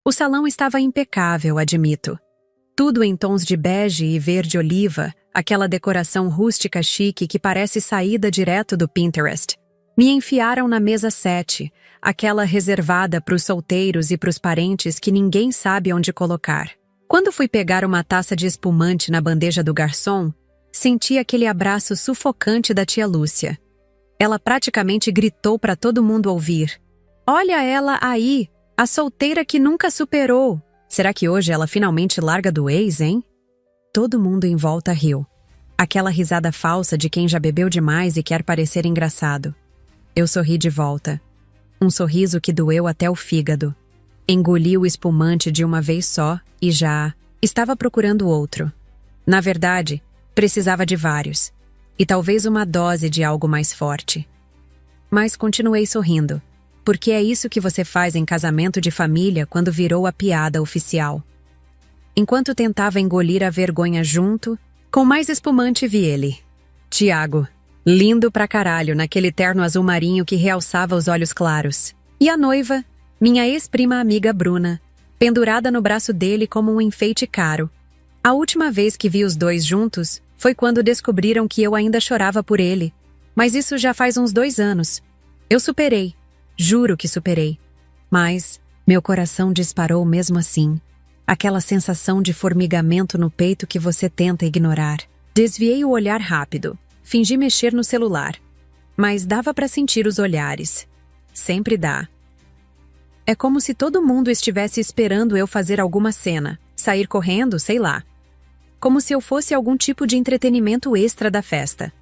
O salão estava impecável, admito. Tudo em tons de bege e verde oliva, aquela decoração rústica chique que parece saída direto do Pinterest. Me enfiaram na mesa 7, aquela reservada para os solteiros e para os parentes que ninguém sabe onde colocar. Quando fui pegar uma taça de espumante na bandeja do garçom, senti aquele abraço sufocante da tia Lúcia. Ela praticamente gritou para todo mundo ouvir. "Olha ela aí, a solteira que nunca superou. Será que hoje ela finalmente larga do ex, hein?" Todo mundo em volta riu. Aquela risada falsa de quem já bebeu demais e quer parecer engraçado. Eu sorri de volta. Um sorriso que doeu até o fígado. Engoli o espumante de uma vez só e já estava procurando outro. Na verdade, precisava de vários. E talvez uma dose de algo mais forte. Mas continuei sorrindo, porque é isso que você faz em casamento de família quando virou a piada oficial. Enquanto tentava engolir a vergonha junto, com mais espumante vi ele. Tiago. Lindo pra caralho naquele terno azul marinho que realçava os olhos claros. E a noiva, minha ex-prima amiga Bruna, pendurada no braço dele como um enfeite caro. A última vez que vi os dois juntos foi quando descobriram que eu ainda chorava por ele. Mas isso já faz uns 2 anos. Eu superei. Juro que superei. Mas meu coração disparou mesmo assim. Aquela sensação de formigamento no peito que você tenta ignorar. Desviei o olhar rápido. Fingi mexer no celular. Mas dava para sentir os olhares. Sempre dá. É como se todo mundo estivesse esperando eu fazer alguma cena. Sair correndo, sei lá. Como se eu fosse algum tipo de entretenimento extra da festa.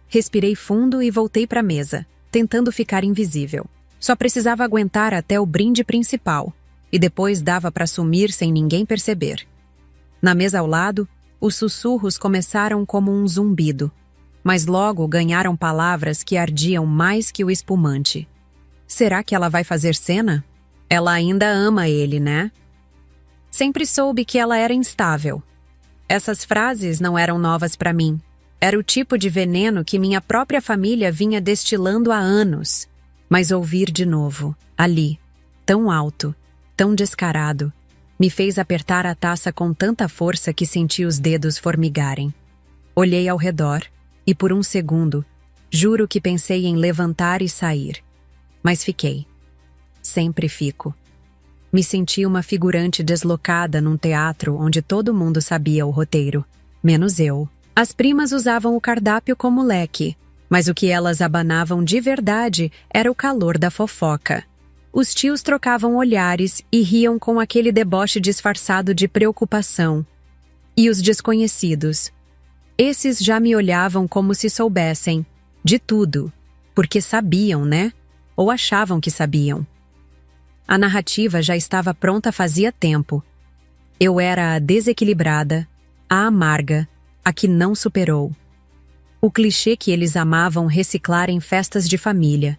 Respirei fundo e voltei para a mesa, tentando ficar invisível. Só precisava aguentar até o brinde principal, e depois dava para sumir sem ninguém perceber. Na mesa ao lado, os sussurros começaram como um zumbido, mas logo ganharam palavras que ardiam mais que o espumante. Será que ela vai fazer cena? Ela ainda ama ele, né? Sempre soube que ela era instável. Essas frases não eram novas para mim. Era o tipo de veneno que minha própria família vinha destilando há anos. Mas ouvir de novo, ali, tão alto, tão descarado, me fez apertar a taça com tanta força que senti os dedos formigarem. Olhei ao redor e por um segundo, juro que pensei em levantar e sair. Mas fiquei. Sempre fico. Me senti uma figurante deslocada num teatro onde todo mundo sabia o roteiro, menos eu. As primas usavam o cardápio como leque, mas o que elas abanavam de verdade era o calor da fofoca. Os tios trocavam olhares e riam com aquele deboche disfarçado de preocupação. E os desconhecidos? Esses já me olhavam como se soubessem, de tudo, porque sabiam, né? Ou achavam que sabiam. A narrativa já estava pronta fazia tempo. Eu era a desequilibrada, a amarga, a que não superou. O clichê que eles amavam reciclar em festas de família.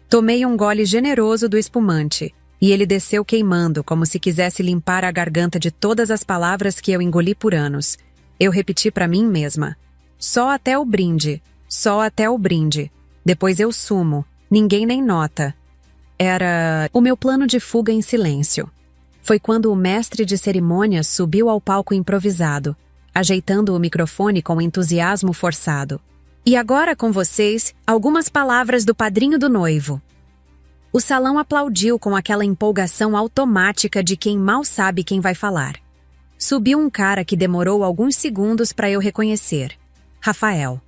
Tomei um gole generoso do espumante, e ele desceu queimando como se quisesse limpar a garganta de todas as palavras que eu engoli por anos. Eu repeti para mim mesma. Só até o brinde, só até o brinde. Depois eu sumo, ninguém nem nota. Era o meu plano de fuga em silêncio. Foi quando o mestre de cerimônias subiu ao palco improvisado, ajeitando o microfone com entusiasmo forçado. E agora com vocês, algumas palavras do padrinho do noivo. O salão aplaudiu com aquela empolgação automática de quem mal sabe quem vai falar. Subiu um cara que demorou alguns segundos para eu reconhecer. Rafael.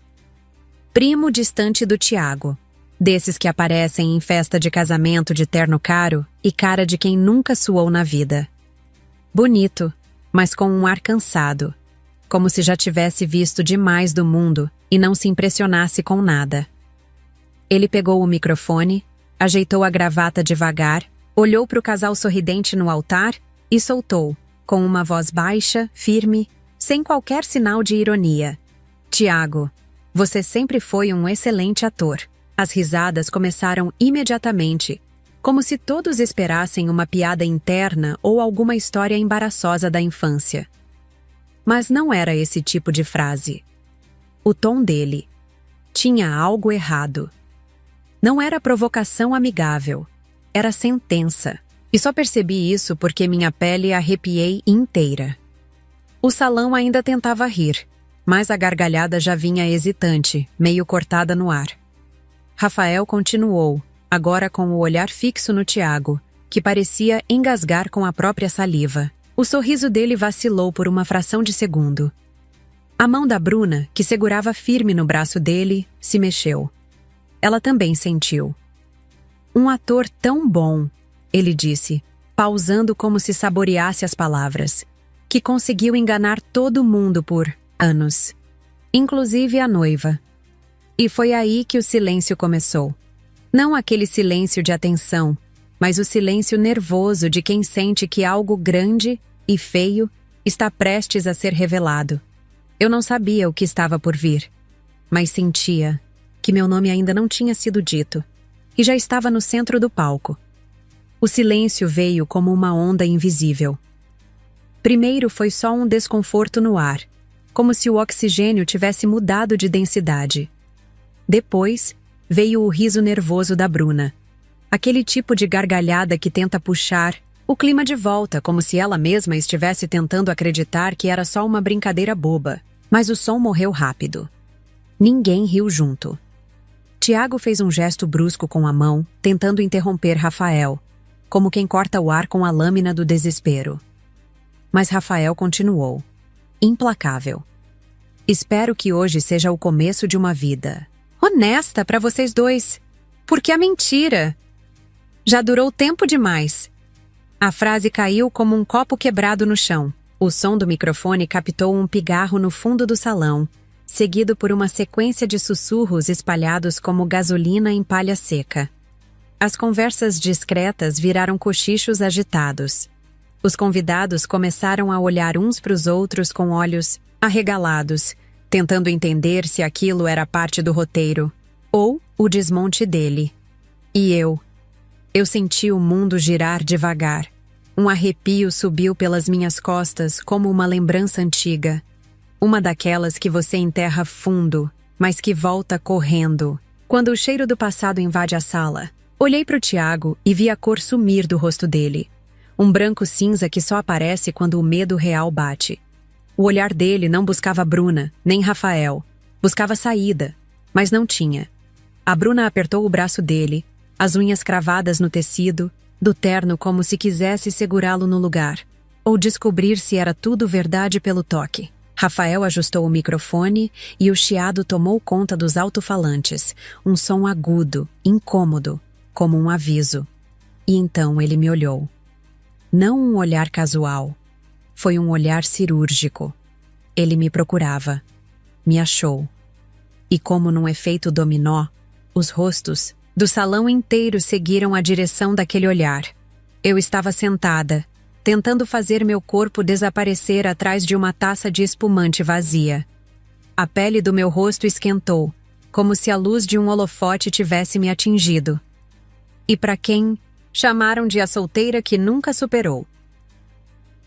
Primo distante do Tiago. Desses que aparecem em festa de casamento de terno caro e cara de quem nunca suou na vida. Bonito, mas com um ar cansado. Como se já tivesse visto demais do mundo e não se impressionasse com nada. Ele pegou o microfone, ajeitou a gravata devagar, olhou para o casal sorridente no altar e soltou, com uma voz baixa, firme, sem qualquer sinal de ironia. Tiago, você sempre foi um excelente ator. As risadas começaram imediatamente, como se todos esperassem uma piada interna ou alguma história embaraçosa da infância. Mas não era esse tipo de frase. O tom dele tinha algo errado. Não era provocação amigável, era sentença. E só percebi isso porque minha pele arrepiei inteira. O salão ainda tentava rir, mas a gargalhada já vinha hesitante, meio cortada no ar. Rafael continuou, agora com o olhar fixo no Tiago, que parecia engasgar com a própria saliva. O sorriso dele vacilou por uma fração de segundo. A mão da Bruna, que segurava firme no braço dele, se mexeu. Ela também sentiu. Um ator tão bom, ele disse, pausando como se saboreasse as palavras, que conseguiu enganar todo mundo por anos, inclusive a noiva. E foi aí que o silêncio começou. Não aquele silêncio de atenção, mas o silêncio nervoso de quem sente que algo grande e feio está prestes a ser revelado. Eu não sabia o que estava por vir, mas sentia que meu nome ainda não tinha sido dito e já estava no centro do palco. O silêncio veio como uma onda invisível. Primeiro foi só um desconforto no ar, como se o oxigênio tivesse mudado de densidade. Depois, veio o riso nervoso da Bruna. Aquele tipo de gargalhada que tenta puxar o clima de volta, como se ela mesma estivesse tentando acreditar que era só uma brincadeira boba. Mas o som morreu rápido. Ninguém riu junto. Tiago fez um gesto brusco com a mão, tentando interromper Rafael, como quem corta o ar com a lâmina do desespero. Mas Rafael continuou, implacável. Espero que hoje seja o começo de uma vida honesta para vocês dois. Porque a mentira já durou tempo demais. A frase caiu como um copo quebrado no chão. O som do microfone captou um pigarro no fundo do salão, seguido por uma sequência de sussurros espalhados como gasolina em palha seca. As conversas discretas viraram cochichos agitados. Os convidados começaram a olhar uns para os outros com olhos arregalados, tentando entender se aquilo era parte do roteiro, ou o desmonte dele. E eu senti o mundo girar devagar. Um arrepio subiu pelas minhas costas como uma lembrança antiga. Uma daquelas que você enterra fundo, mas que volta correndo. Quando o cheiro do passado invade a sala, olhei para o Tiago e vi a cor sumir do rosto dele. Um branco cinza que só aparece quando o medo real bate. O olhar dele não buscava Bruna, nem Rafael. Buscava saída, mas não tinha. A Bruna apertou o braço dele, as unhas cravadas no tecido, do terno como se quisesse segurá-lo no lugar, ou descobrir se era tudo verdade pelo toque. Rafael ajustou o microfone e o chiado tomou conta dos alto-falantes, um som agudo, incômodo, como um aviso. E então ele me olhou. Não um olhar casual. Foi um olhar cirúrgico. Ele me procurava. Me achou. E como num efeito dominó, os rostos do salão inteiro seguiram a direção daquele olhar. Eu estava sentada, tentando fazer meu corpo desaparecer atrás de uma taça de espumante vazia. A pele do meu rosto esquentou, como se a luz de um holofote tivesse me atingido. E para quem chamaram de a solteira que nunca superou.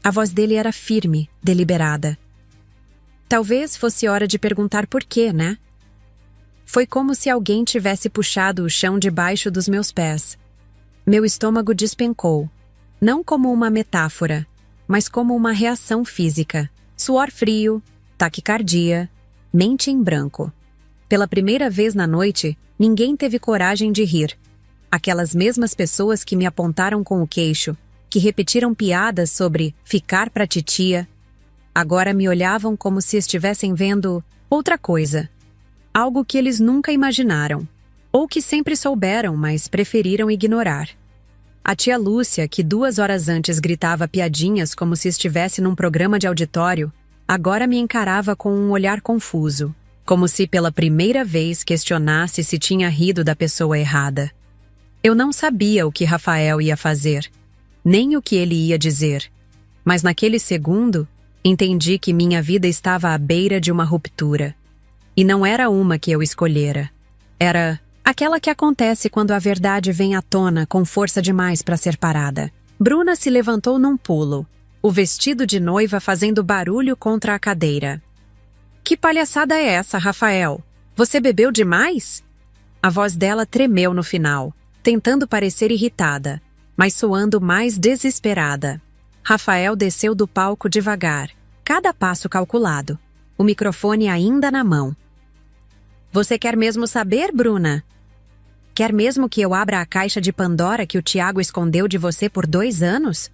A voz dele era firme, deliberada. Talvez fosse hora de perguntar por quê, né? Foi como se alguém tivesse puxado o chão debaixo dos meus pés. Meu estômago despencou, não como uma metáfora, mas como uma reação física. Suor frio, taquicardia, mente em branco. Pela primeira vez na noite, ninguém teve coragem de rir. Aquelas mesmas pessoas que me apontaram com o queixo, que repetiram piadas sobre ficar pra titia, agora me olhavam como se estivessem vendo outra coisa. Algo que eles nunca imaginaram, ou que sempre souberam, mas preferiram ignorar. A tia Lúcia, que 2 horas antes gritava piadinhas como se estivesse num programa de auditório, agora me encarava com um olhar confuso, como se pela primeira vez questionasse se tinha rido da pessoa errada. Eu não sabia o que Rafael ia fazer, nem o que ele ia dizer, mas naquele segundo, entendi que minha vida estava à beira de uma ruptura. E não era uma que eu escolhera. Era aquela que acontece quando a verdade vem à tona com força demais para ser parada. Bruna se levantou num pulo, o vestido de noiva fazendo barulho contra a cadeira. Que palhaçada é essa, Rafael? Você bebeu demais? A voz dela tremeu no final, tentando parecer irritada, mas soando mais desesperada. Rafael desceu do palco devagar, cada passo calculado, o microfone ainda na mão. Você quer mesmo saber, Bruna? Quer mesmo que eu abra a caixa de Pandora que o Tiago escondeu de você por 2 anos?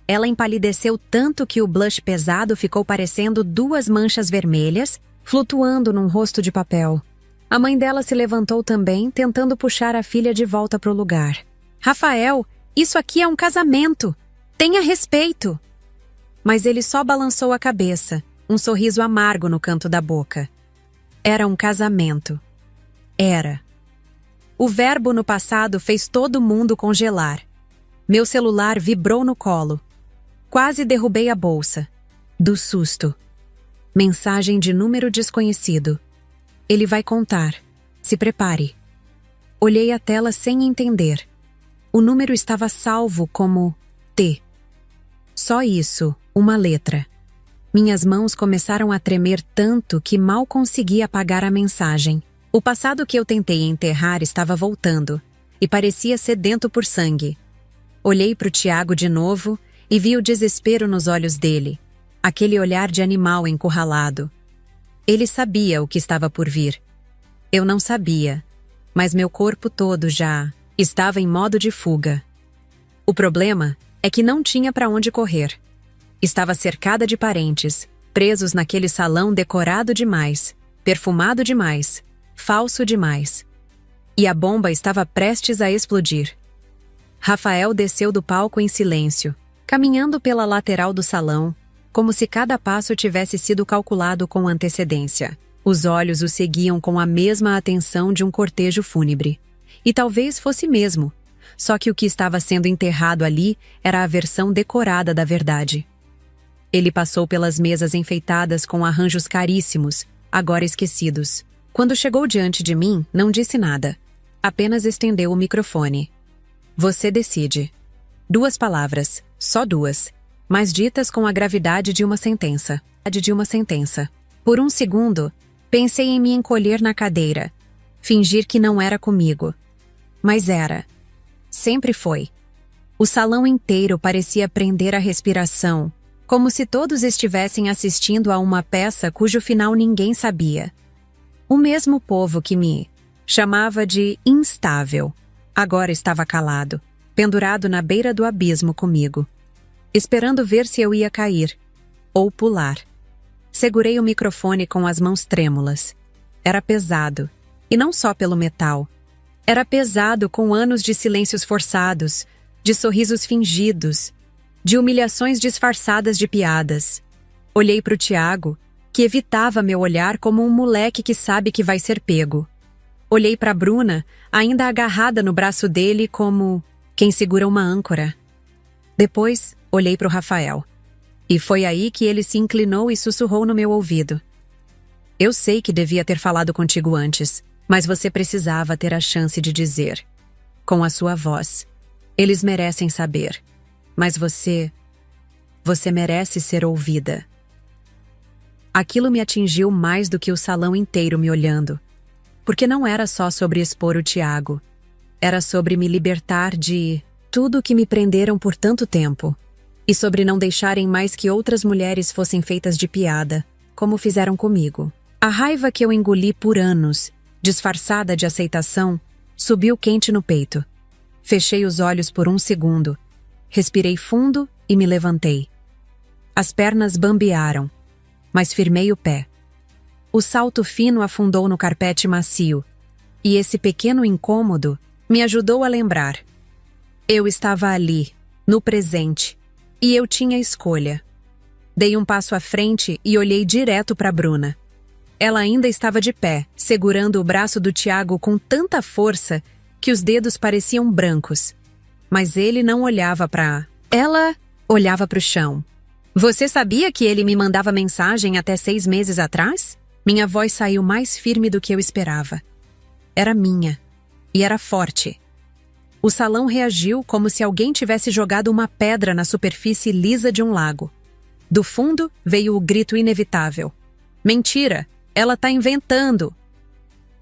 Ela empalideceu tanto que o blush pesado ficou parecendo 2 manchas vermelhas, flutuando num rosto de papel. A mãe dela se levantou também, tentando puxar a filha de volta pro lugar. Rafael, isso aqui é um casamento! Tenha respeito! Mas ele só balançou a cabeça, um sorriso amargo no canto da boca. Era um casamento. Era. O verbo no passado fez todo mundo congelar. Meu celular vibrou no colo. Quase derrubei a bolsa. Do susto. Mensagem de número desconhecido. Ele vai contar. Se prepare. Olhei a tela sem entender. O número estava salvo como T. Só isso, uma letra. Minhas mãos começaram a tremer tanto que mal consegui apagar a mensagem. O passado que eu tentei enterrar estava voltando, e parecia sedento por sangue. Olhei para o Tiago de novo e vi o desespero nos olhos dele, aquele olhar de animal encurralado. Ele sabia o que estava por vir. Eu não sabia, mas meu corpo todo já estava em modo de fuga. O problema é que não tinha para onde correr. Estava cercada de parentes, presos naquele salão decorado demais, perfumado demais, falso demais. E a bomba estava prestes a explodir. Rafael desceu do palco em silêncio, caminhando pela lateral do salão, como se cada passo tivesse sido calculado com antecedência. Os olhos o seguiam com a mesma atenção de um cortejo fúnebre. E talvez fosse mesmo, só que o que estava sendo enterrado ali era a versão decorada da verdade. Ele passou pelas mesas enfeitadas com arranjos caríssimos, agora esquecidos. Quando chegou diante de mim, não disse nada. Apenas estendeu o microfone. Você decide. 2 palavras, só 2, mas ditas com a gravidade de uma sentença. Por um segundo, pensei em me encolher na cadeira, fingir que não era comigo. Mas era. Sempre foi. O salão inteiro parecia prender a respiração, como se todos estivessem assistindo a uma peça cujo final ninguém sabia. O mesmo povo que me chamava de instável, agora estava calado, pendurado na beira do abismo comigo, esperando ver se eu ia cair, ou pular. Segurei o microfone com as mãos trêmulas. Era pesado, e não só pelo metal. Era pesado com anos de silêncios forçados, de sorrisos fingidos, de humilhações disfarçadas de piadas. Olhei para o Tiago, que evitava meu olhar como um moleque que sabe que vai ser pego. Olhei para Bruna, ainda agarrada no braço dele como quem segura uma âncora. Depois, olhei para o Rafael. E foi aí que ele se inclinou e sussurrou no meu ouvido. Eu sei que devia ter falado contigo antes, mas você precisava ter a chance de dizer, com a sua voz. Eles merecem saber. Mas você merece ser ouvida. Aquilo me atingiu mais do que o salão inteiro me olhando. Porque não era só sobre expor o Tiago. Era sobre me libertar de tudo que me prenderam por tanto tempo. E sobre não deixarem mais que outras mulheres fossem feitas de piada, como fizeram comigo. A raiva que eu engoli por anos, disfarçada de aceitação, subiu quente no peito. Fechei os olhos por um segundo. Respirei fundo e me levantei. As pernas bambearam, mas firmei o pé. O salto fino afundou no carpete macio, e esse pequeno incômodo me ajudou a lembrar. Eu estava ali, no presente, e eu tinha escolha. Dei um passo à frente e olhei direto para Bruna. Ela ainda estava de pé, segurando o braço do Tiago com tanta força que os dedos pareciam brancos. Mas ele não olhava para... Ela olhava para o chão. Você sabia que ele me mandava mensagem até 6 meses atrás? Minha voz saiu mais firme do que eu esperava. Era minha. E era forte. O salão reagiu como se alguém tivesse jogado uma pedra na superfície lisa de um lago. Do fundo veio o grito inevitável. Mentira! Ela tá inventando!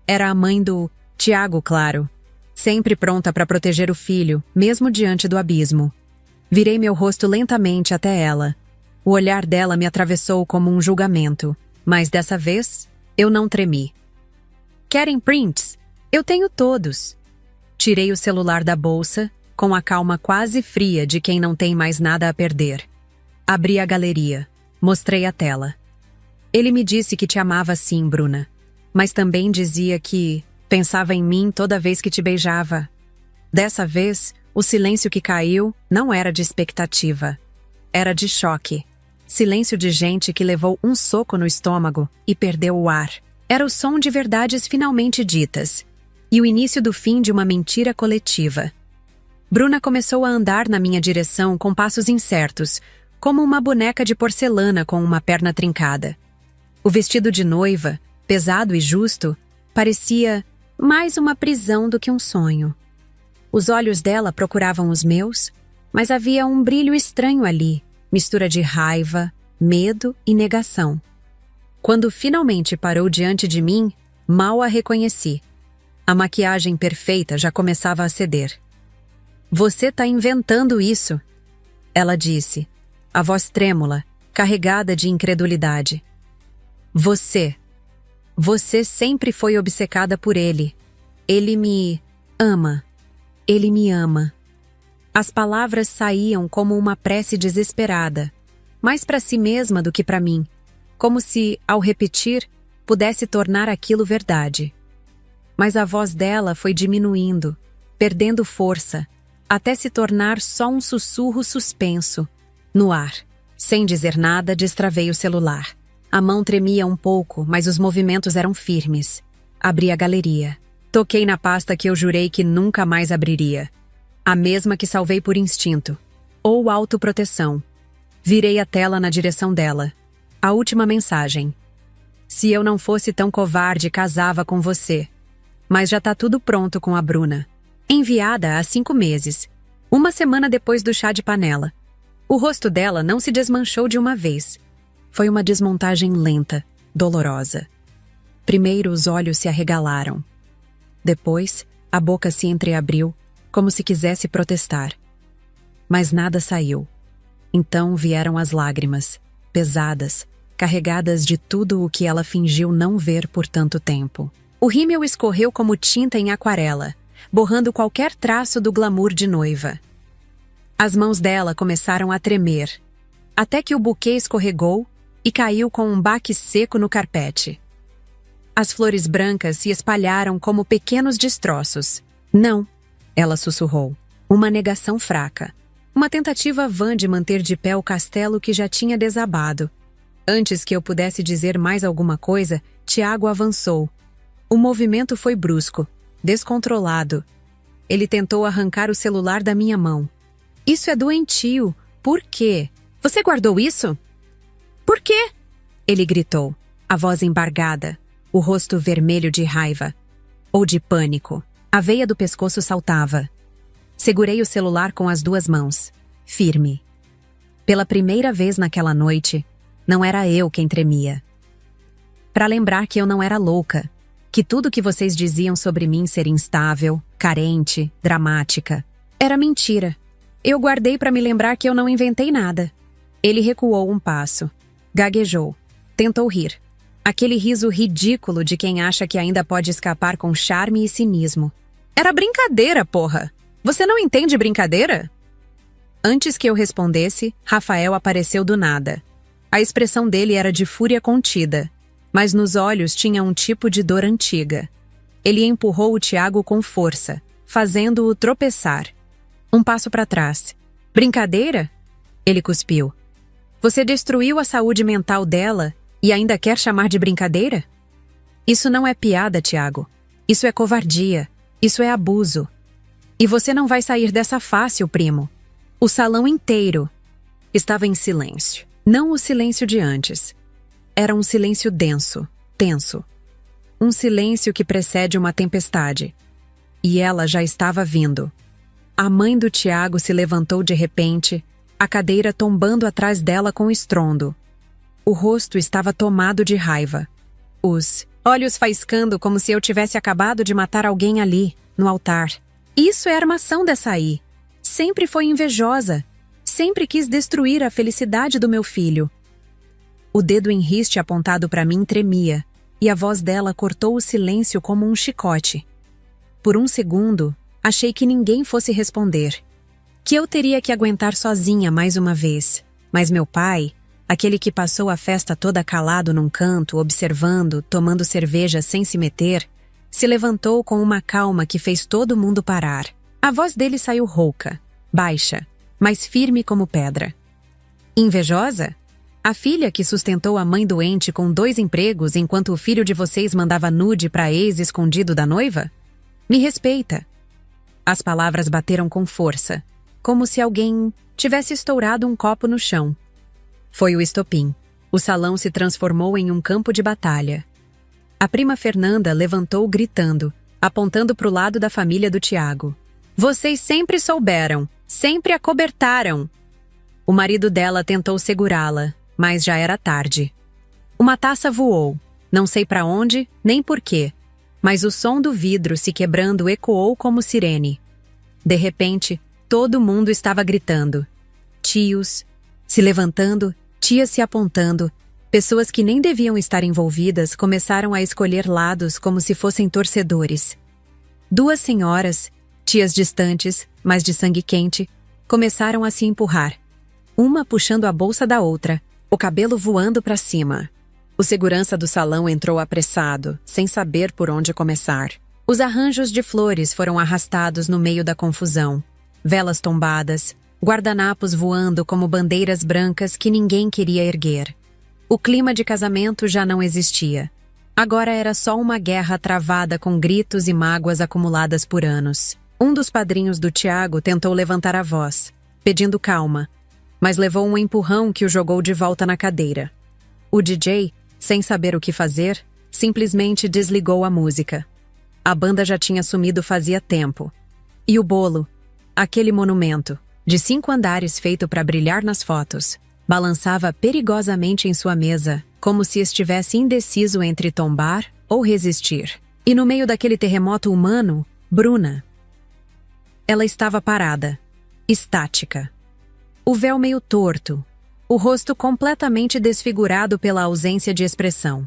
Era a mãe do Tiago, claro. sempre pronta para proteger o filho, mesmo diante do abismo. Virei meu rosto lentamente até ela. O olhar dela me atravessou como um julgamento, mas dessa vez eu não tremi. Querem prints? Eu tenho todos. Tirei o celular da bolsa, com a calma quase fria de quem não tem mais nada a perder. Abri a galeria. Mostrei a tela. Ele me disse que te amava sim, Bruna. Mas também dizia que pensava em mim toda vez que te beijava. Dessa vez, o silêncio que caiu não era de expectativa. Era de choque. Silêncio de gente que levou um soco no estômago e perdeu o ar. Era o som de verdades finalmente ditas. E o início do fim de uma mentira coletiva. Bruna começou a andar na minha direção com passos incertos, como uma boneca de porcelana com uma perna trincada. O vestido de noiva, pesado e justo, parecia mais uma prisão do que um sonho. Os olhos dela procuravam os meus, mas havia um brilho estranho ali, mistura de raiva, medo e negação. Quando finalmente parou diante de mim, mal a reconheci. A maquiagem perfeita já começava a ceder. Você tá inventando isso, ela disse, a voz trêmula, carregada de incredulidade. Você sempre foi obcecada por ele. Ele me ama. Ele me ama. As palavras saíam como uma prece desesperada, mais para si mesma do que para mim, como se, ao repetir, pudesse tornar aquilo verdade. Mas a voz dela foi diminuindo, perdendo força, até se tornar só um sussurro suspenso. No ar. Sem dizer nada, destravei o celular. A mão tremia um pouco, mas os movimentos eram firmes. Abri a galeria. Toquei na pasta que eu jurei que nunca mais abriria. A mesma que salvei por instinto. Ou autoproteção. Virei a tela na direção dela. A última mensagem. Se eu não fosse tão covarde, casava com você. Mas já tá tudo pronto com a Bruna. Enviada há 5 meses. Uma semana depois do chá de panela. O rosto dela não se desmanchou de uma vez. Foi uma desmontagem lenta, dolorosa. Primeiro os olhos se arregalaram. Depois, a boca se entreabriu, como se quisesse protestar. Mas nada saiu. Então vieram as lágrimas, pesadas, carregadas de tudo o que ela fingiu não ver por tanto tempo. O rímel escorreu como tinta em aquarela, borrando qualquer traço do glamour de noiva. As mãos dela começaram a tremer, até que o buquê escorregou e caiu com um baque seco no carpete. As flores brancas se espalharam como pequenos destroços. Não, ela sussurrou. Uma negação fraca. Uma tentativa vã de manter de pé o castelo que já tinha desabado. Antes que eu pudesse dizer mais alguma coisa, Tiago avançou. O movimento foi brusco, descontrolado. Ele tentou arrancar o celular da minha mão. Isso é doentio. Por quê? Você guardou isso? Por quê? Ele gritou, a voz embargada, o rosto vermelho de raiva. Ou de pânico. A veia do pescoço saltava. Segurei o celular com as 2 mãos, firme. Pela primeira vez naquela noite, não era eu quem tremia. Para lembrar que eu não era louca, que tudo que vocês diziam sobre mim ser instável, carente, dramática, era mentira. Eu guardei para me lembrar que eu não inventei nada. Ele recuou um passo, gaguejou, tentou rir. Aquele riso ridículo de quem acha que ainda pode escapar com charme e cinismo. Era brincadeira, porra! Você não entende brincadeira? Antes que eu respondesse, Rafael apareceu do nada. A expressão dele era de fúria contida, mas nos olhos tinha um tipo de dor antiga. Ele empurrou o Tiago com força, fazendo-o tropeçar. Um passo para trás. Brincadeira? Ele cuspiu. Você destruiu a saúde mental dela e ainda quer chamar de brincadeira? Isso não é piada, Tiago. Isso é covardia. Isso é abuso. E você não vai sair dessa fácil, primo. O salão inteiro estava em silêncio. Não o silêncio de antes. Era um silêncio denso, tenso. Um silêncio que precede uma tempestade. E ela já estava vindo. A mãe do Tiago se levantou de repente, a cadeira tombando atrás dela com estrondo. O rosto estava tomado de raiva. Os olhos faiscando como se eu tivesse acabado de matar alguém ali. no altar. Isso é armação dessa aí. Sempre foi invejosa. Sempre quis destruir a felicidade do meu filho. O dedo em riste apontado para mim tremia, e a voz dela cortou o silêncio como um chicote. Por um segundo, achei que ninguém fosse responder. Que eu teria que aguentar sozinha mais uma vez. Mas meu pai, aquele que passou a festa toda calado num canto, observando, tomando cerveja sem se meter, se levantou com uma calma que fez todo mundo parar. A voz dele saiu rouca, baixa, mas firme como pedra. Invejosa? A filha que sustentou a mãe doente com 2 empregos enquanto o filho de vocês mandava nude para ex escondido da noiva? Me respeita. As palavras bateram com força, como se alguém tivesse estourado um copo no chão. Foi o estopim. O salão se transformou em um campo de batalha. A prima Fernanda levantou gritando, apontando para o lado da família do Tiago. Vocês sempre souberam, sempre acobertaram. O marido dela tentou segurá-la, mas já era tarde. Uma taça voou, não sei para onde, nem por quê, mas o som do vidro se quebrando ecoou como sirene. De repente, todo mundo estava gritando. Tios se levantando, tias se apontando. Pessoas que nem deviam estar envolvidas começaram a escolher lados como se fossem torcedores. 2 senhoras, tias distantes, mas de sangue quente, começaram a se empurrar. Uma puxando a bolsa da outra, o cabelo voando para cima. O segurança do salão entrou apressado, sem saber por onde começar. Os arranjos de flores foram arrastados no meio da confusão. Velas tombadas, guardanapos voando como bandeiras brancas que ninguém queria erguer. O clima de casamento já não existia. Agora era só uma guerra travada com gritos e mágoas acumuladas por anos. Um dos padrinhos do Tiago tentou levantar a voz, pedindo calma, mas levou um empurrão que o jogou de volta na cadeira. O DJ, sem saber o que fazer, simplesmente desligou a música. A banda já tinha sumido fazia tempo. E o bolo, aquele monumento, de 5 andares feito para brilhar nas fotos, balançava perigosamente em sua mesa, como se estivesse indeciso entre tombar ou resistir. E no meio daquele terremoto humano, Bruna. Ela estava parada, estática. O véu meio torto, o rosto completamente desfigurado pela ausência de expressão.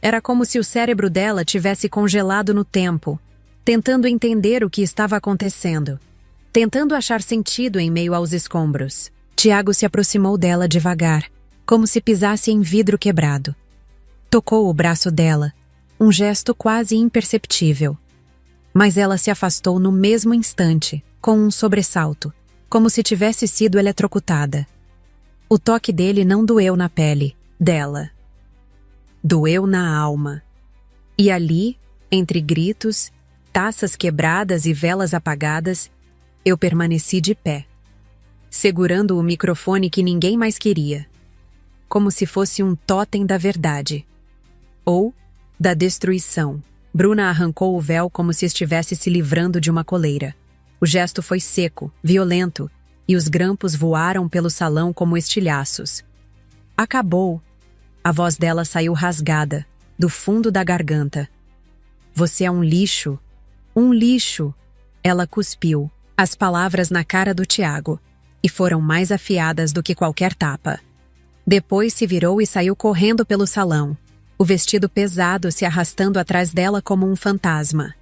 Era como se o cérebro dela tivesse congelado no tempo, tentando entender o que estava acontecendo, tentando achar sentido em meio aos escombros. Tiago se aproximou dela devagar, como se pisasse em vidro quebrado. Tocou o braço dela, um gesto quase imperceptível. Mas ela se afastou no mesmo instante, com um sobressalto, como se tivesse sido eletrocutada. O toque dele não doeu na pele dela. Doeu na alma. E ali, entre gritos, taças quebradas e velas apagadas, eu permaneci de pé, segurando o microfone que ninguém mais queria, como se fosse um tótem da verdade. Ou da destruição. Bruna arrancou o véu como se estivesse se livrando de uma coleira. O gesto foi seco, violento, e os grampos voaram pelo salão como estilhaços. Acabou. A voz dela saiu rasgada, do fundo da garganta. Você é um lixo. Um lixo. Ela cuspiu, as palavras na cara do Tiago, e foram mais afiadas do que qualquer tapa. Depois se virou e saiu correndo pelo salão, o vestido pesado se arrastando atrás dela como um fantasma.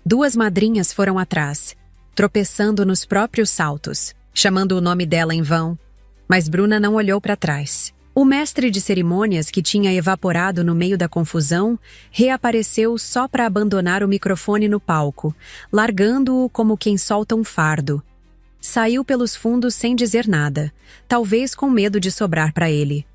2 madrinhas foram atrás, tropeçando nos próprios saltos, chamando o nome dela em vão, mas Bruna não olhou para trás. O mestre de cerimônias, que tinha evaporado no meio da confusão, reapareceu só para abandonar o microfone no palco, largando-o como quem solta um fardo. Saiu pelos fundos sem dizer nada, talvez com medo de sobrar para ele.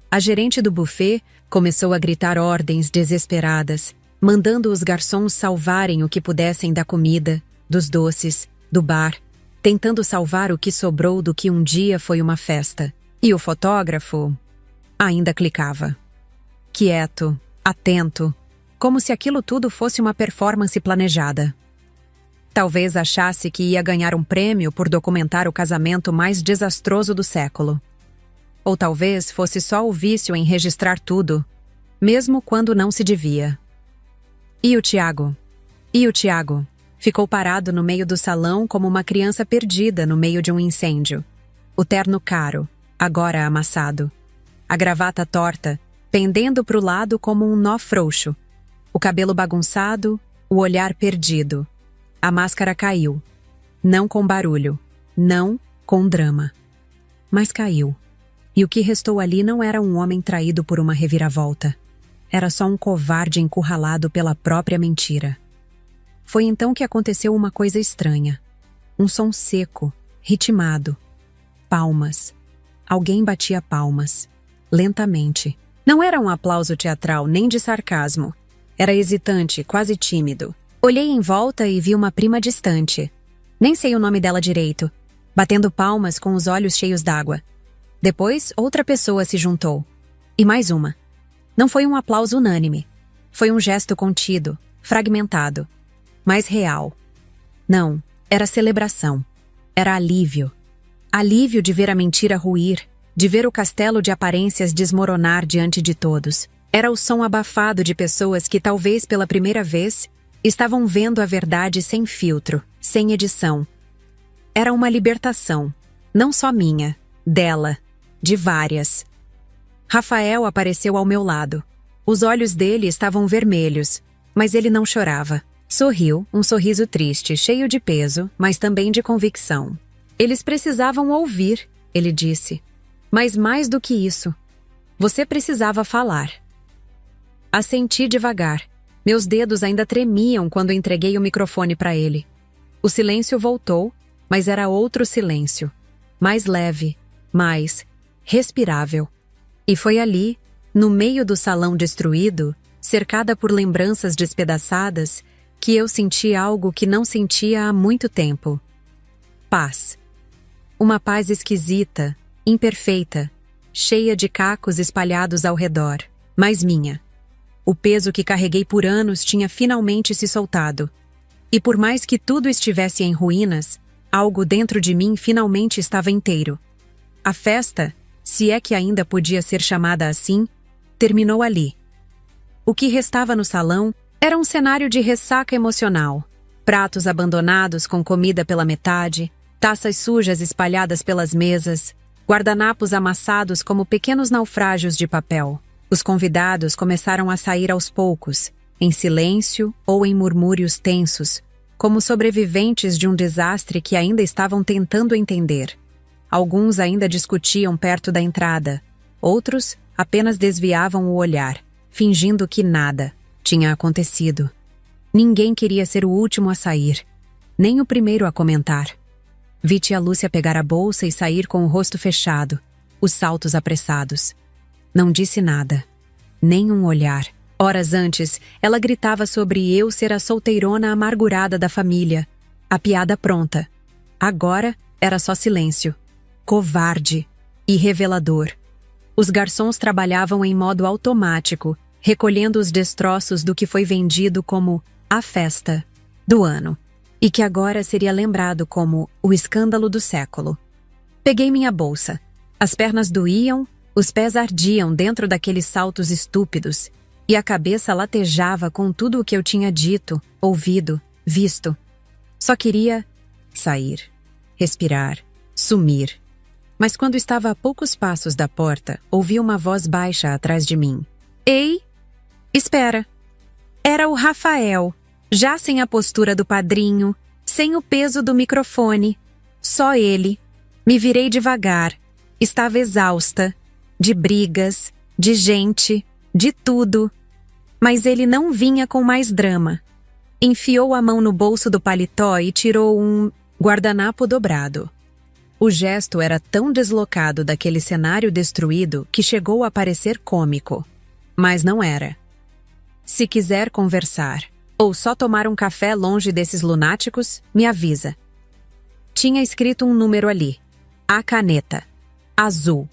A gerente do buffet começou a gritar ordens desesperadas, mandando os garçons salvarem o que pudessem da comida, dos doces, do bar, tentando salvar o que sobrou do que um dia foi uma festa. E o fotógrafo ainda clicava. Quieto, atento, como se aquilo tudo fosse uma performance planejada. Talvez achasse que ia ganhar um prêmio por documentar o casamento mais desastroso do século. Ou talvez fosse só o vício em registrar tudo, mesmo quando não se devia. E o Tiago? E o Tiago? Ficou parado no meio do salão como uma criança perdida no meio de um incêndio. O terno caro, agora amassado. A gravata torta, pendendo para o lado como um nó frouxo. O cabelo bagunçado, o olhar perdido. A máscara caiu. Não com barulho, não com drama. Mas caiu. E o que restou ali não era um homem traído por uma reviravolta. Era só um covarde encurralado pela própria mentira. Foi então que aconteceu uma coisa estranha. Um som seco, ritmado. Palmas. Alguém batia palmas. Lentamente. Não era um aplauso teatral, nem de sarcasmo. Era hesitante, quase tímido. Olhei em volta e vi uma prima distante. Nem sei o nome dela direito. Batendo palmas com os olhos cheios d'água. Depois, outra pessoa se juntou. E mais uma. Não foi um aplauso unânime. Foi um gesto contido, fragmentado. Mas real. Não, era celebração. Era alívio. Alívio de ver a mentira ruir, de ver o castelo de aparências desmoronar diante de todos. Era o som abafado de pessoas que, talvez pela primeira vez, estavam vendo a verdade sem filtro, sem edição. Era uma libertação, não só minha, dela, de várias. Rafael apareceu ao meu lado. Os olhos dele estavam vermelhos, mas ele não chorava. Sorriu, um sorriso triste, cheio de peso, mas também de convicção. Eles precisavam ouvir, ele disse. Mas mais do que isso, você precisava falar. Assenti devagar. Meus dedos ainda tremiam quando entreguei o microfone para ele. O silêncio voltou, mas era outro silêncio. Mais leve, mais respirável. E foi ali, no meio do salão destruído, cercada por lembranças despedaçadas, que eu senti algo que não sentia há muito tempo. Paz. Uma paz esquisita, imperfeita, cheia de cacos espalhados ao redor, mas minha. O peso que carreguei por anos tinha finalmente se soltado. E por mais que tudo estivesse em ruínas, algo dentro de mim finalmente estava inteiro. A festa, se é que ainda podia ser chamada assim, terminou ali. O que restava no salão era um cenário de ressaca emocional. Pratos abandonados com comida pela metade, taças sujas espalhadas pelas mesas, guardanapos amassados como pequenos naufrágios de papel. Os convidados começaram a sair aos poucos, em silêncio ou em murmúrios tensos, como sobreviventes de um desastre que ainda estavam tentando entender. Alguns ainda discutiam perto da entrada, outros apenas desviavam o olhar, fingindo que nada tinha acontecido. Ninguém queria ser o último a sair, nem o primeiro a comentar. Vi tia Lúcia pegar a bolsa e sair com o rosto fechado, os saltos apressados. Não disse nada, nem um olhar. Horas antes, ela gritava sobre eu ser a solteirona amargurada da família. A piada pronta. Agora era só silêncio. Covarde e revelador. Os garçons trabalhavam em modo automático, recolhendo os destroços do que foi vendido como a festa do ano, e que agora seria lembrado como o escândalo do século. Peguei minha bolsa. As pernas doíam, os pés ardiam dentro daqueles saltos estúpidos, e a cabeça latejava com tudo o que eu tinha dito, ouvido, visto. Só queria sair, respirar, sumir. Mas quando estava a poucos passos da porta, ouvi uma voz baixa atrás de mim. Ei! Espera! Era o Rafael, já sem a postura do padrinho, sem o peso do microfone. Só ele. Me virei devagar. Estava exausta. De brigas, de gente, de tudo. Mas ele não vinha com mais drama. Enfiou a mão no bolso do paletó e tirou um guardanapo dobrado. O gesto era tão deslocado daquele cenário destruído que chegou a parecer cômico. Mas não era. Se quiser conversar, ou só tomar um café longe desses lunáticos, me avisa. Tinha escrito um número ali. A caneta. Azul.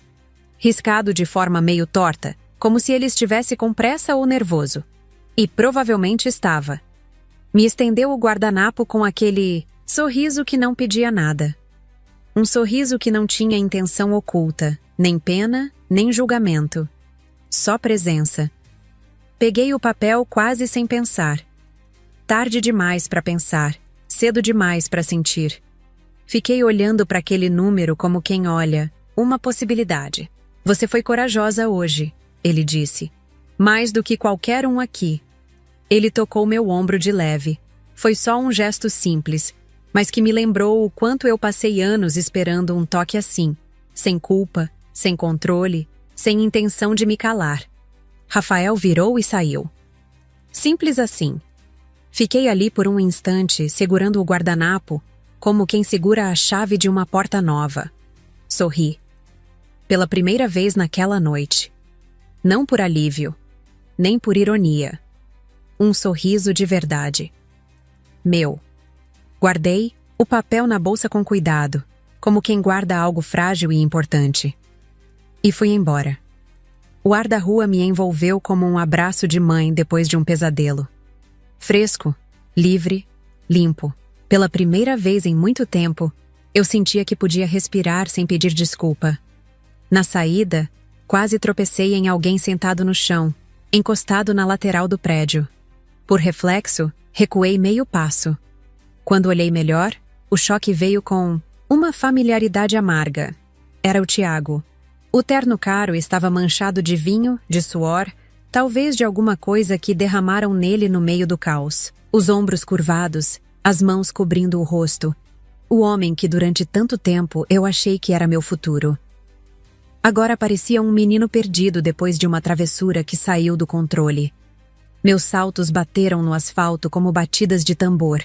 Riscado de forma meio torta, como se ele estivesse com pressa ou nervoso. E provavelmente estava. Me estendeu o guardanapo com aquele sorriso que não pedia nada. Um sorriso que não tinha intenção oculta, nem pena, nem julgamento. Só presença. Peguei o papel quase sem pensar. Tarde demais para pensar, cedo demais para sentir. Fiquei olhando para aquele número como quem olha uma possibilidade. Você foi corajosa hoje, ele disse. Mais do que qualquer um aqui. Ele tocou meu ombro de leve. Foi só um gesto simples, mas que me lembrou o quanto eu passei anos esperando um toque assim, sem culpa, sem controle, sem intenção de me calar. Rafael virou e saiu. Simples assim. Fiquei ali por um instante, segurando o guardanapo, como quem segura a chave de uma porta nova. Sorri. Pela primeira vez naquela noite. Não por alívio, nem por ironia. Um sorriso de verdade. Meu. Guardei o papel na bolsa com cuidado, como quem guarda algo frágil e importante. E fui embora. O ar da rua me envolveu como um abraço de mãe depois de um pesadelo. Fresco, livre, limpo. Pela primeira vez em muito tempo, eu sentia que podia respirar sem pedir desculpa. Na saída, quase tropecei em alguém sentado no chão, encostado na lateral do prédio. Por reflexo, recuei meio passo. Quando olhei melhor, o choque veio com uma familiaridade amarga. Era o Tiago. O terno caro estava manchado de vinho, de suor, talvez de alguma coisa que derramaram nele no meio do caos. Os ombros curvados, as mãos cobrindo o rosto. O homem que durante tanto tempo eu achei que era meu futuro. Agora parecia um menino perdido depois de uma travessura que saiu do controle. Meus saltos bateram no asfalto como batidas de tambor.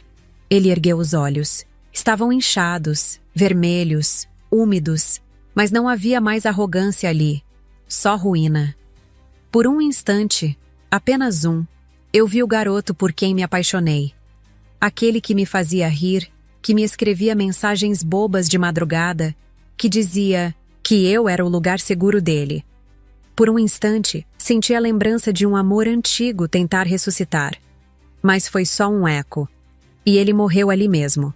Ele ergueu os olhos. Estavam inchados, vermelhos, úmidos, mas não havia mais arrogância ali, só ruína. Por um instante, apenas um, eu vi o garoto por quem me apaixonei. Aquele que me fazia rir, que me escrevia mensagens bobas de madrugada, que dizia que eu era o lugar seguro dele. Por um instante, senti a lembrança de um amor antigo tentar ressuscitar. Mas foi só um eco. E ele morreu ali mesmo.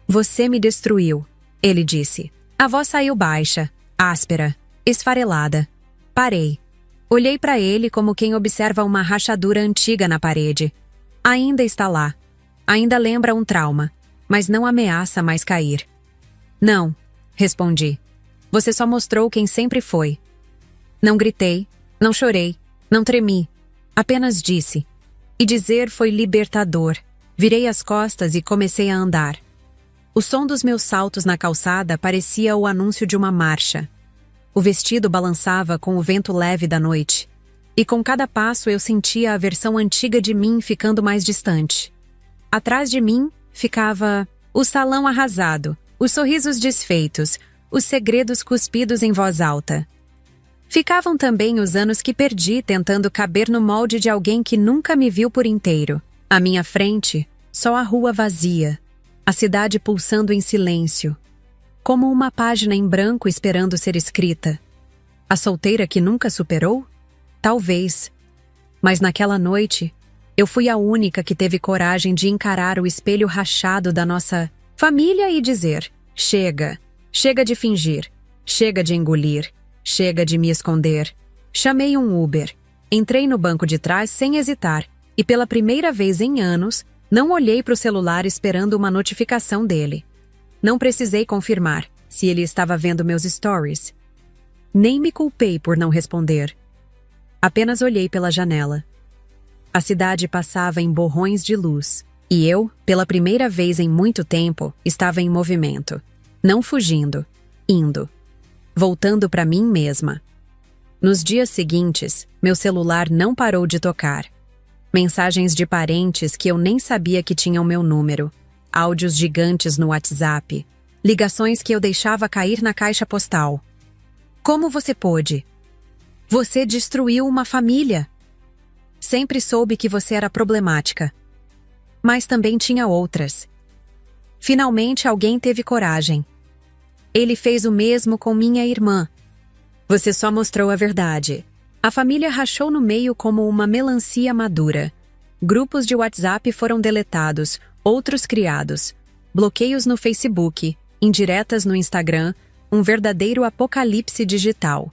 Você me destruiu, ele disse. A voz saiu baixa, áspera, esfarelada. Parei. Olhei para ele como quem observa uma rachadura antiga na parede. Ainda está lá. Ainda lembra um trauma, mas não ameaça mais cair. Não, respondi. Você só mostrou quem sempre foi. Não gritei, não chorei, não tremi. Apenas disse. E dizer foi libertador. Virei as costas e comecei a andar. O som dos meus saltos na calçada parecia o anúncio de uma marcha. O vestido balançava com o vento leve da noite. E com cada passo eu sentia a versão antiga de mim ficando mais distante. Atrás de mim ficava o salão arrasado, os sorrisos desfeitos, os segredos cuspidos em voz alta. Ficavam também os anos que perdi tentando caber no molde de alguém que nunca me viu por inteiro. À minha frente, só a rua vazia, a cidade pulsando em silêncio, como uma página em branco esperando ser escrita. A solteira que nunca superou? Talvez. Mas naquela noite, eu fui a única que teve coragem de encarar o espelho rachado da nossa família e dizer: chega, chega de fingir, chega de engolir, chega de me esconder. Chamei um Uber, entrei no banco de trás sem hesitar e pela primeira vez em anos, não olhei para o celular esperando uma notificação dele. Não precisei confirmar se ele estava vendo meus stories. Nem me culpei por não responder. Apenas olhei pela janela. A cidade passava em borrões de luz, e eu, pela primeira vez em muito tempo, estava em movimento. Não fugindo, indo. Voltando para mim mesma. Nos dias seguintes, meu celular não parou de tocar. Mensagens de parentes que eu nem sabia que tinham meu número, áudios gigantes no WhatsApp, ligações que eu deixava cair na caixa postal. Como você pôde? Você destruiu uma família. Sempre soube que você era problemática. Mas também tinha outras. Finalmente alguém teve coragem. Ele fez o mesmo com minha irmã. Você só mostrou a verdade. A família rachou no meio como uma melancia madura. Grupos de WhatsApp foram deletados, outros criados. Bloqueios no Facebook, indiretas no Instagram, um verdadeiro apocalipse digital.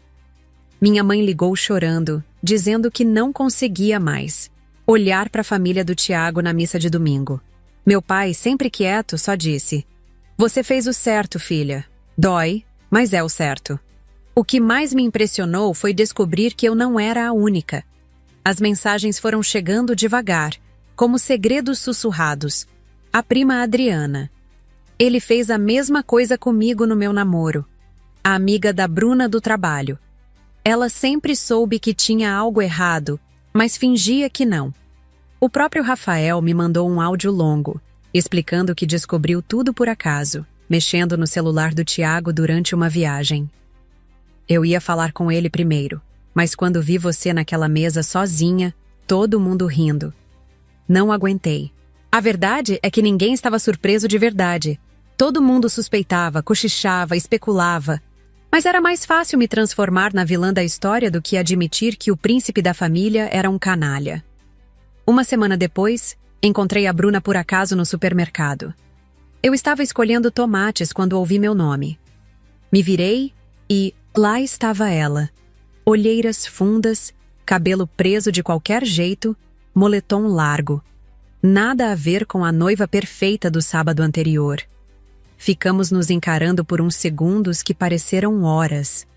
Minha mãe ligou chorando, dizendo que não conseguia mais olhar para a família do Tiago na missa de domingo. Meu pai, sempre quieto, só disse: "Você fez o certo, filha. Dói, mas é o certo." O que mais me impressionou foi descobrir que eu não era a única. As mensagens foram chegando devagar, como segredos sussurrados. A prima Adriana. Ele fez a mesma coisa comigo no meu namoro. A amiga da Bruna do trabalho. Ela sempre soube que tinha algo errado, mas fingia que não. O próprio Rafael me mandou um áudio longo, explicando que descobriu tudo por acaso, mexendo no celular do Tiago durante uma viagem. Eu ia falar com ele primeiro, mas quando vi você naquela mesa sozinha, todo mundo rindo. Não aguentei. A verdade é que ninguém estava surpreso de verdade. Todo mundo suspeitava, cochichava, especulava. Mas era mais fácil me transformar na vilã da história do que admitir que o príncipe da família era um canalha. Uma semana depois, encontrei a Bruna por acaso no supermercado. Eu estava escolhendo tomates quando ouvi meu nome. Me virei e lá estava ela. Olheiras fundas, cabelo preso de qualquer jeito, moletom largo. Nada a ver com a noiva perfeita do sábado anterior. Ficamos nos encarando por uns segundos que pareceram horas.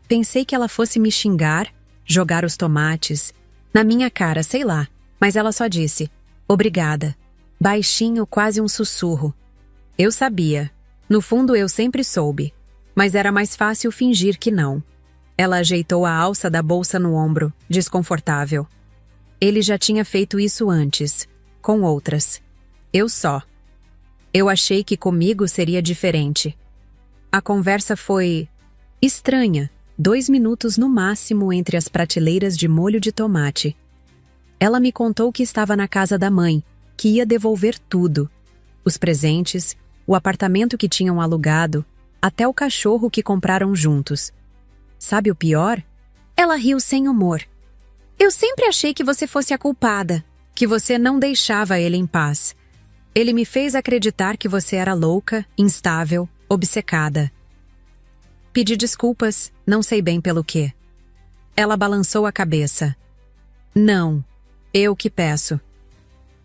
Pensei que ela fosse me xingar, jogar os tomates, na minha cara, sei lá, mas ela só disse: "Obrigada." Baixinho, quase um sussurro. Eu sabia. No fundo eu sempre soube. Mas era mais fácil fingir que não. Ela ajeitou a alça da bolsa no ombro, desconfortável. Ele já tinha feito isso antes, com outras. Eu só. Eu achei que comigo seria diferente. A conversa foi estranha, 2 minutos no máximo entre as prateleiras de molho de tomate. Ela me contou que estava na casa da mãe, que ia devolver tudo. Os presentes, o apartamento que tinham alugado, até o cachorro que compraram juntos. Sabe o pior? Ela riu sem humor. "Eu sempre achei que você fosse a culpada, que você não deixava ele em paz. Ele me fez acreditar que você era louca, instável, obcecada." Pedi desculpas, não sei bem pelo quê. Ela balançou a cabeça. "Não, eu que peço.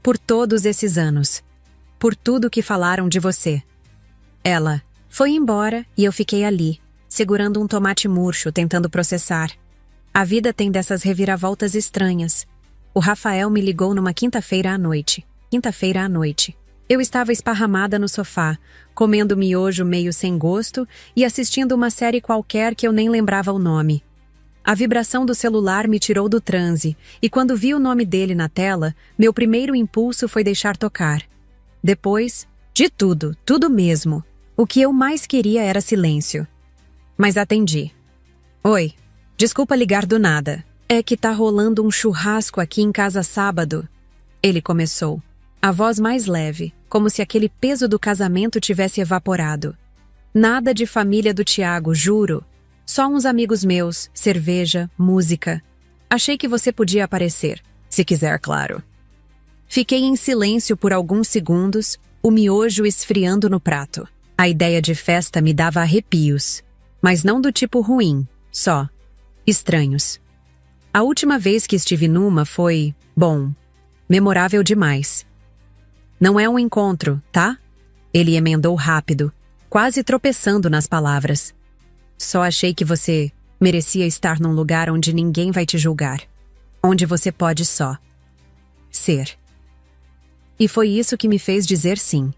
Por todos esses anos. Por tudo que falaram de você." Ela foi embora e eu fiquei ali, segurando um tomate murcho, tentando processar. A vida tem dessas reviravoltas estranhas. O Rafael me ligou numa quinta-feira à noite. Eu estava esparramada no sofá, comendo miojo meio sem gosto e assistindo uma série qualquer que eu nem lembrava o nome. A vibração do celular me tirou do transe, e quando vi o nome dele na tela, meu primeiro impulso foi deixar tocar. Depois, de tudo, tudo mesmo. O que eu mais queria era silêncio. Mas atendi. "Oi, desculpa ligar do nada. É que tá rolando um churrasco aqui em casa sábado." Ele começou. A voz mais leve, como se aquele peso do casamento tivesse evaporado. "Nada de família do Tiago, juro. Só uns amigos meus, cerveja, música. Achei que você podia aparecer, se quiser, claro." Fiquei em silêncio por alguns segundos, o miojo esfriando no prato. A ideia de festa me dava arrepios, mas não do tipo ruim, só estranhos. A última vez que estive numa foi, bom, memorável demais. "Não é um encontro, tá?" Ele emendou rápido, quase tropeçando nas palavras. "Só achei que você merecia estar num lugar onde ninguém vai te julgar. Onde você pode só ser." E foi isso que me fez dizer sim.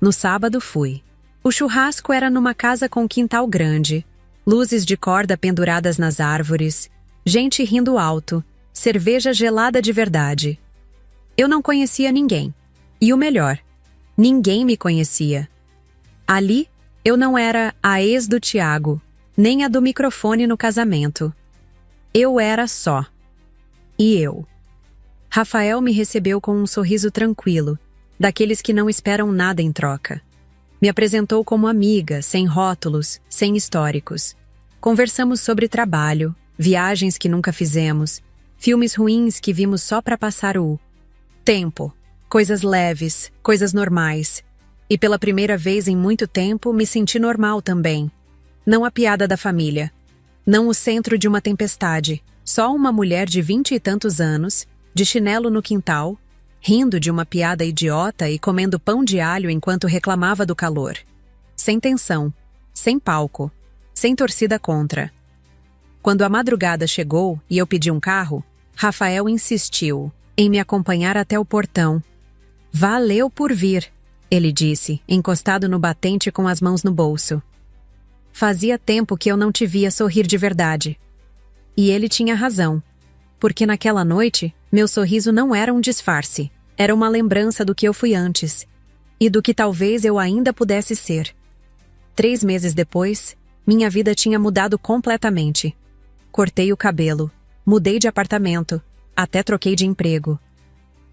No sábado fui. O churrasco era numa casa com quintal grande, luzes de corda penduradas nas árvores, gente rindo alto, cerveja gelada de verdade. Eu não conhecia ninguém. E o melhor, ninguém me conhecia. Ali, eu não era a ex do Tiago, nem a do microfone no casamento. Eu era só. E eu. Rafael me recebeu com um sorriso tranquilo, daqueles que não esperam nada em troca. Me apresentou como amiga, sem rótulos, sem históricos. Conversamos sobre trabalho, viagens que nunca fizemos, filmes ruins que vimos só para passar o tempo, coisas leves, coisas normais. E pela primeira vez em muito tempo me senti normal também. Não a piada da família. Não o centro de uma tempestade. Só uma mulher de 20 e tantos anos, de chinelo no quintal, rindo de uma piada idiota e comendo pão de alho enquanto reclamava do calor. Sem tensão, sem palco, sem torcida contra. Quando a madrugada chegou e eu pedi um carro, Rafael insistiu em me acompanhar até o portão. "Valeu por vir", ele disse, encostado no batente com as mãos no bolso. Fazia tempo que eu não te via sorrir de verdade. E ele tinha razão, porque naquela noite, meu sorriso não era um disfarce, era uma lembrança do que eu fui antes, e do que talvez eu ainda pudesse ser. 3 meses depois, minha vida tinha mudado completamente. Cortei o cabelo, mudei de apartamento, até troquei de emprego.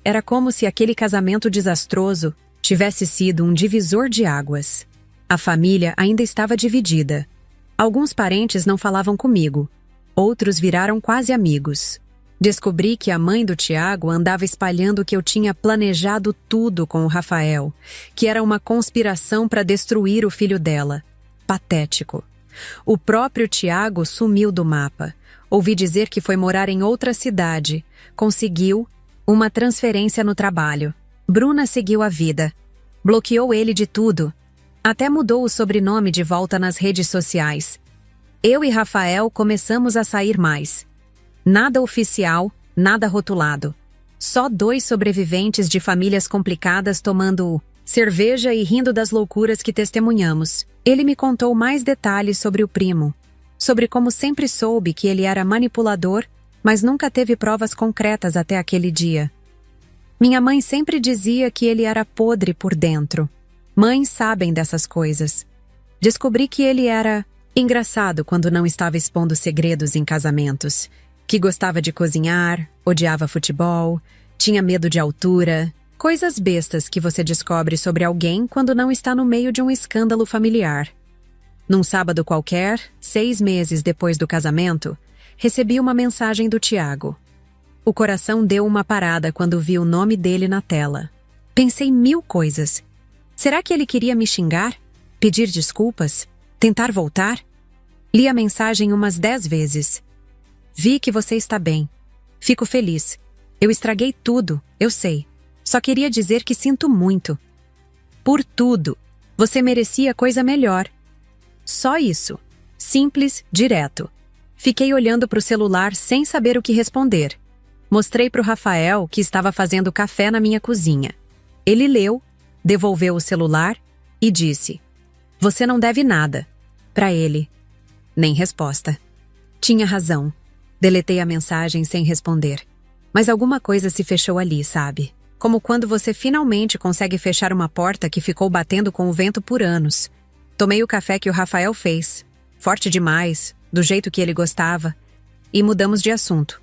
Era como se aquele casamento desastroso tivesse sido um divisor de águas. A família ainda estava dividida. Alguns parentes não falavam comigo, outros viraram quase amigos. Descobri que a mãe do Tiago andava espalhando que eu tinha planejado tudo com o Rafael, que era uma conspiração para destruir o filho dela. Patético. O próprio Tiago sumiu do mapa. Ouvi dizer que foi morar em outra cidade. Conseguiu uma transferência no trabalho. Bruna seguiu a vida. Bloqueou ele de tudo. Até mudou o sobrenome de volta nas redes sociais. Eu e Rafael começamos a sair mais. Nada oficial, nada rotulado. Só 2 sobreviventes de famílias complicadas tomando cerveja e rindo das loucuras que testemunhamos. Ele me contou mais detalhes sobre o primo, sobre como sempre soube que ele era manipulador, mas nunca teve provas concretas até aquele dia. Minha mãe sempre dizia que ele era podre por dentro. Mães sabem dessas coisas. Descobri que ele era engraçado quando não estava expondo segredos em casamentos, que gostava de cozinhar, odiava futebol, tinha medo de altura, coisas bestas que você descobre sobre alguém quando não está no meio de um escândalo familiar. Num sábado qualquer, 6 meses depois do casamento, recebi uma mensagem do Tiago. O coração deu uma parada quando vi o nome dele na tela. Pensei 1000 coisas. Será que ele queria me xingar? Pedir desculpas? Tentar voltar? Li a mensagem umas 10 vezes. Vi que você está bem. Fico feliz. Eu estraguei tudo, eu sei. Só queria dizer que sinto muito. Por tudo. Você merecia coisa melhor. Só isso. Simples, direto. Fiquei olhando para o celular sem saber o que responder. Mostrei para o Rafael que estava fazendo café na minha cozinha. Ele leu, devolveu o celular e disse: "Você não deve nada." Para ele. Nem resposta. Tinha razão. Deletei a mensagem sem responder. Mas alguma coisa se fechou ali, sabe? Como quando você finalmente consegue fechar uma porta que ficou batendo com o vento por anos. Tomei o café que o Rafael fez. Forte demais, do jeito que ele gostava. E mudamos de assunto.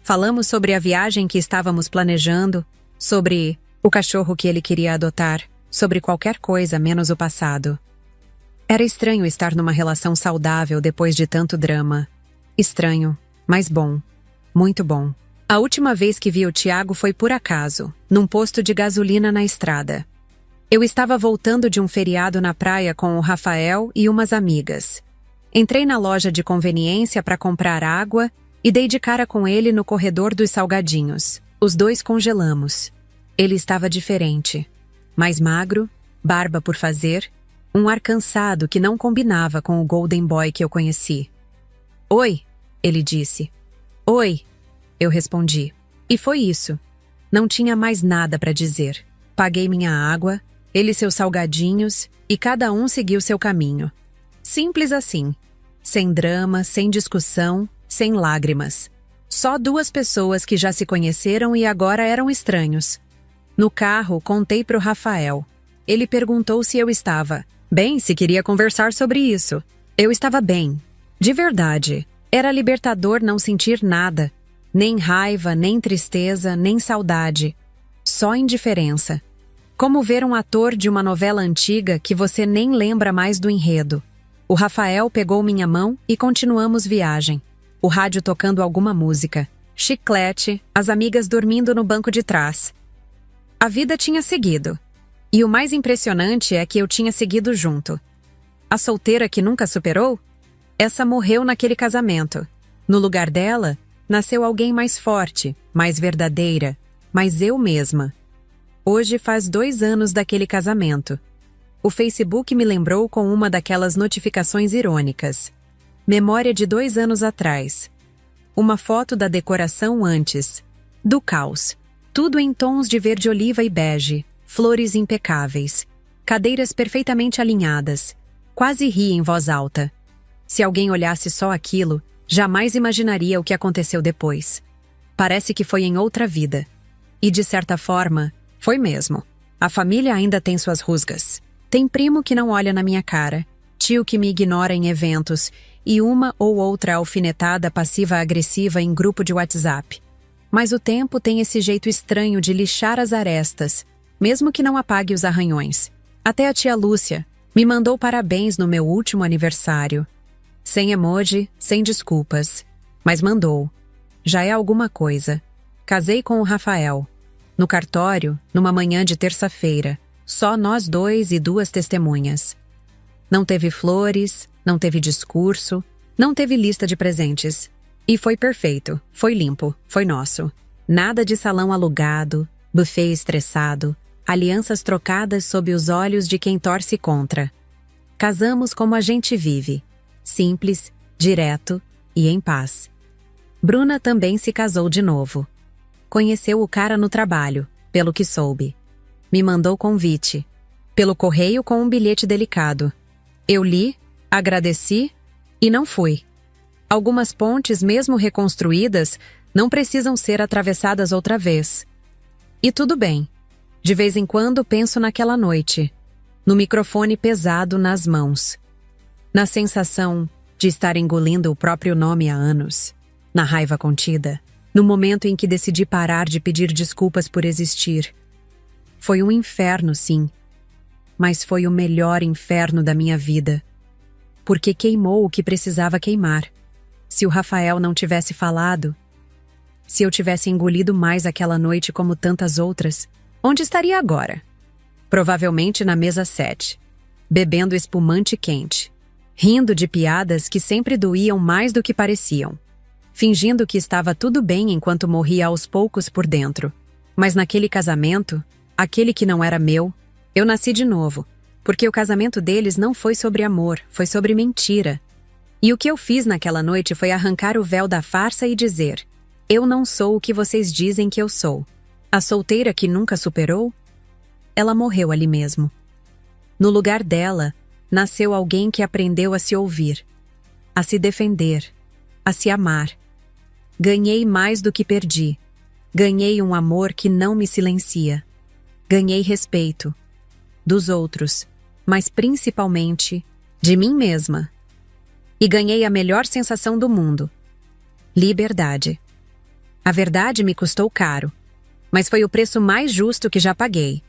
Falamos sobre a viagem que estávamos planejando, sobre o cachorro que ele queria adotar, sobre qualquer coisa menos o passado. Era estranho estar numa relação saudável depois de tanto drama. Estranho, mas bom. Muito bom. A última vez que vi o Tiago foi por acaso, num posto de gasolina na estrada. Eu estava voltando de um feriado na praia com o Rafael e umas amigas. Entrei na loja de conveniência para comprar água e dei de cara com ele no corredor dos salgadinhos. Os 2 congelamos. Ele estava diferente. Mais magro, barba por fazer, um ar cansado que não combinava com o Golden Boy que eu conheci. "Oi", ele disse. "Oi", eu respondi. E foi isso. Não tinha mais nada para dizer. Paguei minha água, ele seus salgadinhos, e cada um seguiu seu caminho. Simples assim. Sem drama, sem discussão, sem lágrimas. Só 2 pessoas que já se conheceram e agora eram estranhos. No carro, contei para o Rafael. Ele perguntou se eu estava bem, se queria conversar sobre isso. Eu estava bem. De verdade. Era libertador não sentir nada. Nem raiva, nem tristeza, nem saudade. Só indiferença. Como ver um ator de uma novela antiga que você nem lembra mais do enredo. O Rafael pegou minha mão e continuamos viagem. O rádio tocando alguma música. Chiclete, as amigas dormindo no banco de trás. A vida tinha seguido. E o mais impressionante é que eu tinha seguido junto. A solteira que nunca superou? Essa morreu naquele casamento. No lugar dela, nasceu alguém mais forte, mais verdadeira, mais eu mesma. Hoje faz 2 anos daquele casamento. O Facebook me lembrou com uma daquelas notificações irônicas. Memória de 2 anos atrás. Uma foto da decoração antes. Do caos. Tudo em tons de verde oliva e bege. Flores impecáveis. Cadeiras perfeitamente alinhadas. Quase ri em voz alta. Se alguém olhasse só aquilo, jamais imaginaria o que aconteceu depois. Parece que foi em outra vida. E de certa forma, foi mesmo. A família ainda tem suas rusgas. Tem primo que não olha na minha cara, tio que me ignora em eventos e uma ou outra alfinetada passiva-agressiva em grupo de WhatsApp. Mas o tempo tem esse jeito estranho de lixar as arestas, mesmo que não apague os arranhões. Até a tia Lúcia me mandou parabéns no meu último aniversário. Sem emoji, sem desculpas. Mas mandou. Já é alguma coisa. Casei com o Rafael. No cartório, numa manhã de terça-feira. Só nós 2 e 2 testemunhas. Não teve flores, não teve discurso, não teve lista de presentes. E foi perfeito, foi limpo, foi nosso. Nada de salão alugado, buffet estressado, alianças trocadas sob os olhos de quem torce contra. Casamos como a gente vive. Simples, direto e em paz. Bruna também se casou de novo. Conheceu o cara no trabalho, pelo que soube. Me mandou convite. Pelo correio com um bilhete delicado. Eu li, agradeci e não fui. Algumas pontes, mesmo reconstruídas, não precisam ser atravessadas outra vez. E tudo bem. De vez em quando penso naquela noite, no microfone pesado nas mãos. Na sensação de estar engolindo o próprio nome há anos. Na raiva contida. No momento em que decidi parar de pedir desculpas por existir. Foi um inferno, sim. Mas foi o melhor inferno da minha vida. Porque queimou o que precisava queimar. Se o Rafael não tivesse falado, se eu tivesse engolido mais aquela noite como tantas outras, onde estaria agora? Provavelmente na mesa 7, bebendo espumante quente, rindo de piadas que sempre doíam mais do que pareciam, fingindo que estava tudo bem enquanto morria aos poucos por dentro. Mas naquele casamento, aquele que não era meu, eu nasci de novo, porque o casamento deles não foi sobre amor, foi sobre mentira. E o que eu fiz naquela noite foi arrancar o véu da farsa e dizer: eu não sou o que vocês dizem que eu sou. A solteira que nunca superou? Ela morreu ali mesmo. No lugar dela, nasceu alguém que aprendeu a se ouvir, a se defender, a se amar. Ganhei mais do que perdi. Ganhei um amor que não me silencia. Ganhei respeito. Dos outros, mas principalmente de mim mesma. E ganhei a melhor sensação do mundo. Liberdade. A verdade me custou caro, mas foi o preço mais justo que já paguei.